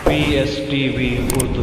PSTV Urdu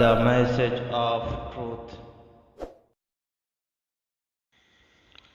The Message of Truth.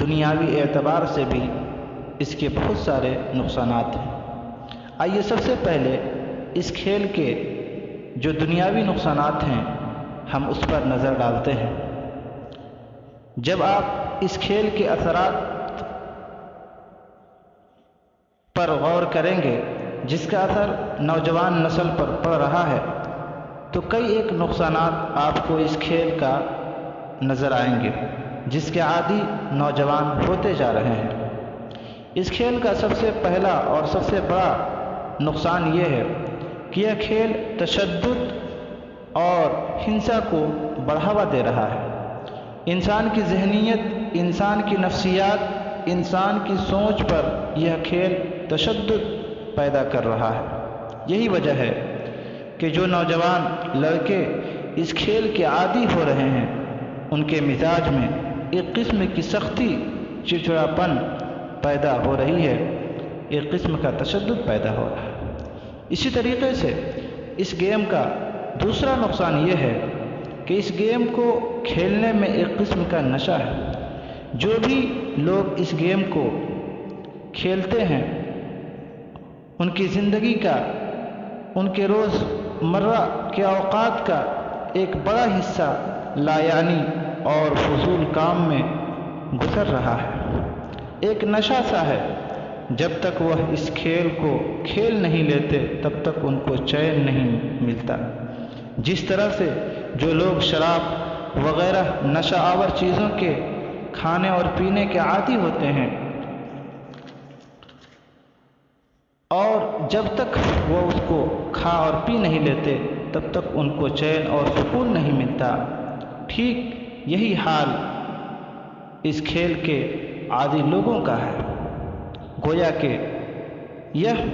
دنیاوی اعتبار سے بھی اس کے بہت سارے نقصانات ہیں۔ آئیے سب سے پہلے اس کھیل کے جو دنیاوی نقصانات ہیں ہم اس پر نظر ڈالتے ہیں۔ جب آپ اس کھیل کے اثرات پر غور کریں گے جس کا اثر نوجوان نسل پر پڑ رہا ہے تو کئی ایک نقصانات آپ کو اس کھیل کا نظر آئیں گے جس کے عادی نوجوان ہوتے جا رہے ہیں۔ اس کھیل کا سب سے پہلا اور سب سے بڑا نقصان یہ ہے کہ یہ کھیل تشدد اور ہنسا کو بڑھاوا دے رہا ہے۔ انسان کی ذہنیت، انسان کی نفسیات، انسان کی سوچ پر یہ کھیل تشدد پیدا کر رہا ہے۔ یہی وجہ ہے کہ جو نوجوان لڑکے اس کھیل کے عادی ہو رہے ہیں ان کے مزاج میں ایک قسم کی سختی، چڑچڑاپن پیدا ہو رہی ہے، ایک قسم کا تشدد پیدا ہو رہا ہے۔ اسی طریقے سے اس گیم کا دوسرا نقصان یہ ہے کہ اس گیم کو کھیلنے میں ایک قسم کا نشہ ہے۔ جو بھی لوگ اس گیم کو کھیلتے ہیں ان کی زندگی کا، ان کے روز مرہ کے اوقات کا ایک بڑا حصہ لایعنی اور فضول کام میں گزر رہا ہے۔ ایک نشہ سا ہے، جب تک وہ اس کھیل کو کھیل نہیں لیتے تب تک ان کو چین نہیں ملتا۔ جس طرح سے جو لوگ شراب وغیرہ نشہ آور چیزوں کے کھانے اور پینے کے عادی ہوتے ہیں اور جب تک وہ اس کو کھا اور پی نہیں لیتے تب تک ان کو چین اور سکون نہیں ملتا، ٹھیک یہی حال اس کھیل کے عادی لوگوں کا ہے۔ گویا کہ یہ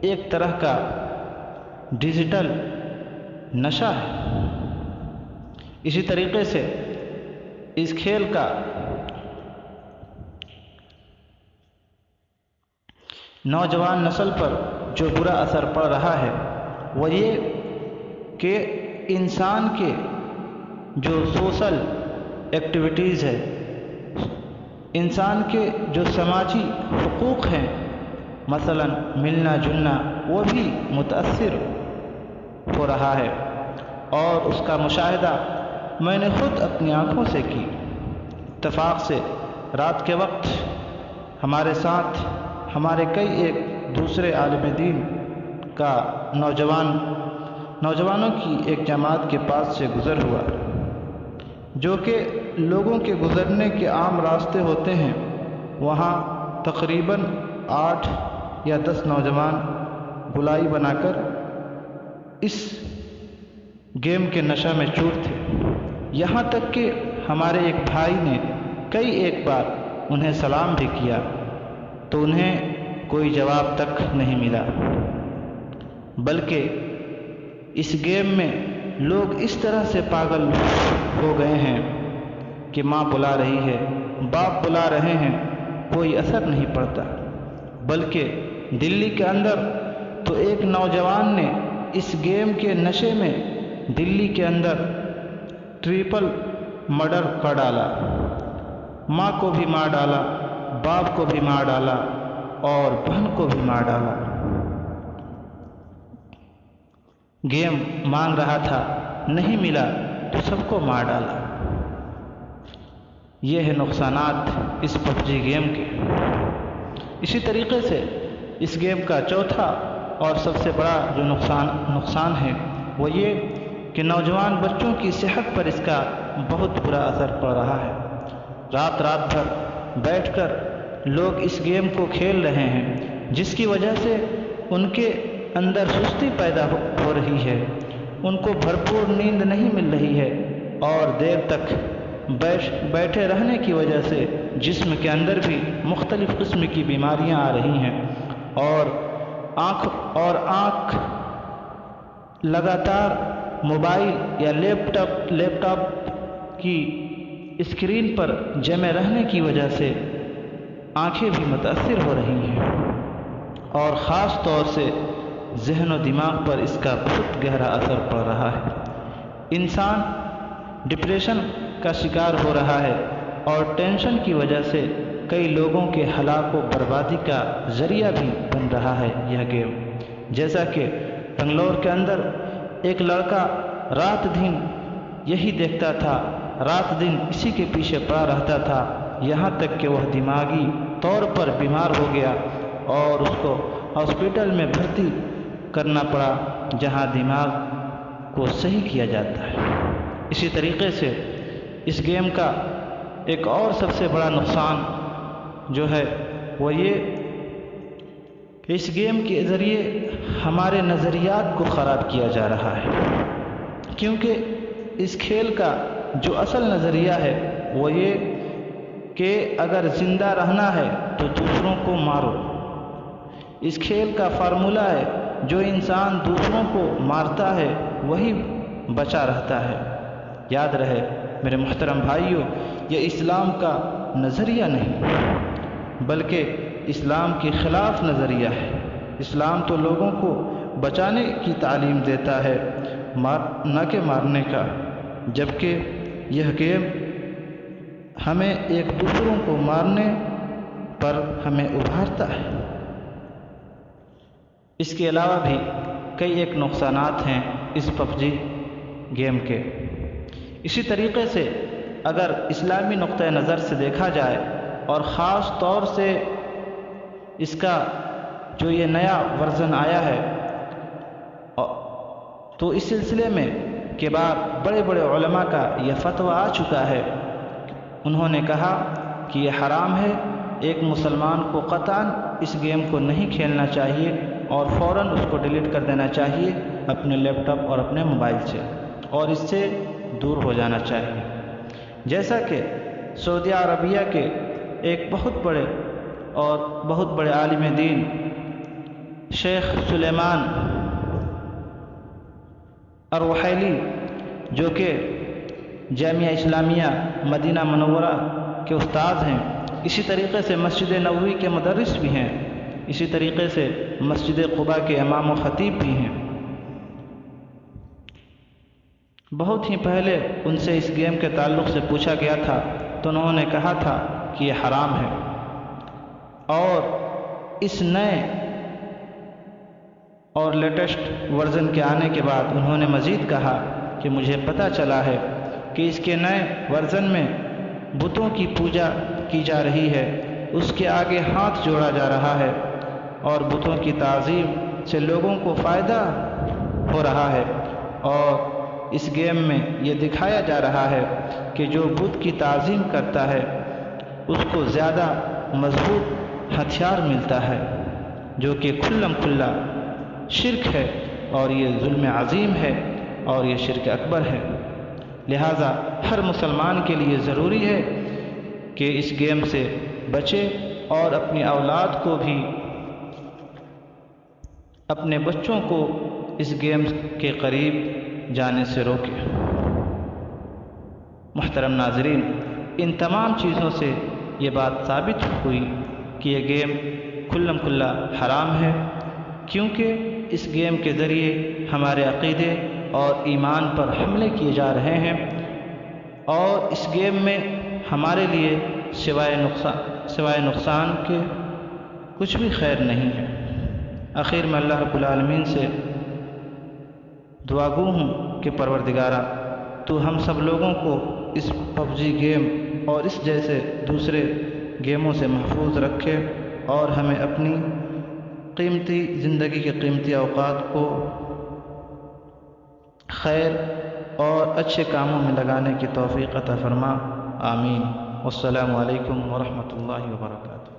ایک طرح کا ڈیجیٹل نشہ ہے۔ اسی طریقے سے اس کھیل کا نوجوان نسل پر جو برا اثر پڑ رہا ہے وہ یہ کہ انسان کے جو سوشل ایکٹیویٹیز ہے، انسان کے جو سماجی حقوق ہیں، مثلا ملنا جلنا، وہ بھی متاثر ہو رہا ہے۔ اور اس کا مشاہدہ میں نے خود اپنی آنکھوں سے کی۔ اتفاق سے رات کے وقت ہمارے ساتھ ہمارے کئی ایک دوسرے عالم دین کا نوجوانوں کی ایک جماعت کے پاس سے گزر ہوا، جو کہ لوگوں کے گزرنے کے عام راستے ہوتے ہیں۔ وہاں تقریباً 8 یا 10 نوجوان گلائی بنا کر اس گیم کے نشہ میں چور تھے۔ یہاں تک کہ ہمارے ایک بھائی نے کئی ایک بار انہیں سلام بھی کیا تو انہیں کوئی جواب تک نہیں ملا، بلکہ اس گیم میں لوگ اس طرح سے پاگل ہو گئے ہیں کہ ماں بلا رہی ہے، باپ بلا رہے ہیں، کوئی اثر نہیں پڑتا۔ بلکہ دلی کے اندر تو ایک نوجوان نے اس گیم کے نشے میں دلی کے اندر ٹرپل مرڈر کر ڈالا، ماں کو بھی مار ڈالا، باپ کو بھی مار ڈالا اور بہن کو بھی مار ڈالا۔ گیم مانگ رہا تھا، نہیں ملا تو سب کو مار ڈالا۔ یہ ہے نقصانات اس PUBG گیم کے۔ اسی طریقے سے اس گیم کا چوتھا اور سب سے بڑا جو نقصان ہے وہ یہ کہ نوجوان بچوں کی صحت پر اس کا بہت برا اثر پڑ رہا ہے۔ رات بھر بیٹھ کر لوگ اس گیم کو کھیل رہے ہیں، جس کی وجہ سے ان کے اندر سستی پیدا ہو رہی ہے، ان کو بھرپور نیند نہیں مل رہی ہے اور دیر تک بیٹھے رہنے کی وجہ سے جسم کے اندر بھی مختلف قسم کی بیماریاں آ رہی ہیں اور آنکھ لگاتار موبائل یا لیپ ٹاپ کی اسکرین پر جمے رہنے کی وجہ سے آنکھیں بھی متاثر ہو رہی ہیں اور خاص طور سے ذہن و دماغ پر اس کا بہت گہرا اثر پڑ رہا ہے۔ انسان ڈپریشن کا شکار ہو رہا ہے، اور ٹینشن کی وجہ سے کئی لوگوں کے ہلاک و بربادی کا ذریعہ بھی بن رہا ہے یہ گیم۔ جیسا کہ بنگلور کے اندر ایک لڑکا رات دن یہی دیکھتا تھا، رات دن اسی کے پیچھے پڑا رہتا تھا، یہاں تک کہ وہ دماغی طور پر بیمار ہو گیا اور اس کو ہاسپٹل میں بھرتی کرنا پڑا جہاں دماغ کو صحیح کیا جاتا ہے۔ اسی طریقے سے اس گیم کا ایک اور سب سے بڑا نقصان جو ہے وہ یہ کہ اس گیم کے ذریعے ہمارے نظریات کو خراب کیا جا رہا ہے، کیونکہ اس کھیل کا جو اصل نظریہ ہے وہ یہ کہ اگر زندہ رہنا ہے تو دوسروں کو مارو۔ اس کھیل کا فارمولہ ہے جو انسان دوسروں کو مارتا ہے وہی بچا رہتا ہے۔ یاد رہے میرے محترم بھائیوں، یہ اسلام کا نظریہ نہیں بلکہ اسلام کے خلاف نظریہ ہے۔ اسلام تو لوگوں کو بچانے کی تعلیم دیتا ہے، نہ کہ مارنے کا، جبکہ یہ گیم ہمیں ایک دوسروں کو مارنے پر ہمیں ابھارتا ہے۔ اس کے علاوہ بھی کئی ایک نقصانات ہیں اس پب جی گیم کے۔ اسی طریقے سے اگر اسلامی نقطہ نظر سے دیکھا جائے اور خاص طور سے اس کا جو یہ نیا ورژن آیا ہے تو اس سلسلے میں کے بعد بڑے بڑے علماء کا یہ فتویٰ آ چکا ہے۔ انہوں نے کہا کہ یہ حرام ہے، ایک مسلمان کو قطعاً اس گیم کو نہیں کھیلنا چاہیے اور فوراً اس کو ڈیلیٹ کر دینا چاہیے اپنے لیپ ٹاپ اور اپنے موبائل سے، اور اس سے دور ہو جانا چاہیے۔ جیسا کہ سعودیہ عربیہ کے ایک بہت بڑے عالم دین شیخ سلیمان الرحیلی، جو کہ جامعہ اسلامیہ مدینہ منورہ کے استاد ہیں، اسی طریقے سے مسجد نبوی کے مدرس بھی ہیں، اسی طریقے سے مسجد قباء کے امام و خطیب بھی ہیں، بہت ہی پہلے ان سے اس گیم کے تعلق سے پوچھا گیا تھا تو انہوں نے کہا تھا کہ یہ حرام ہے، اور اس نئے اور لیٹسٹ ورژن کے آنے کے بعد انہوں نے مزید کہا کہ مجھے پتہ چلا ہے کہ اس کے نئے ورژن میں بتوں کی پوجا کی جا رہی ہے، اس کے آگے ہاتھ جوڑا جا رہا ہے اور بتوں کی تعظیم سے لوگوں کو فائدہ ہو رہا ہے، اور اس گیم میں یہ دکھایا جا رہا ہے کہ جو بت کی تعظیم کرتا ہے اس کو زیادہ مضبوط ہتھیار ملتا ہے، جو کہ کھلم کھلا شرک ہے، اور یہ ظلم عظیم ہے اور یہ شرک اکبر ہے۔ لہٰذا ہر مسلمان کے لیے ضروری ہے کہ اس گیم سے بچے اور اپنی اولاد کو بھی، اپنے بچوں کو اس گیم کے قریب جانے سے روکے۔ محترم ناظرین، ان تمام چیزوں سے یہ بات ثابت ہوئی کہ یہ گیم کھلم کھلا حرام ہے، کیونکہ اس گیم کے ذریعے ہمارے عقیدے اور ایمان پر حملے کیے جا رہے ہیں، اور اس گیم میں ہمارے لیے سوائے نقصان کے کچھ بھی خیر نہیں ہے۔ آخر میں اللہ رب العالمین سے دعا گو ہوں کہ پروردگارہ تو ہم سب لوگوں کو اس پب جی گیم اور اس جیسے دوسرے گیموں سے محفوظ رکھے، اور ہمیں اپنی قیمتی زندگی کے قیمتی اوقات کو خیر اور اچھے کاموں میں لگانے کی توفیق عطا فرما، آمین۔ والسلام علیکم ورحمۃ اللہ وبرکاتہ۔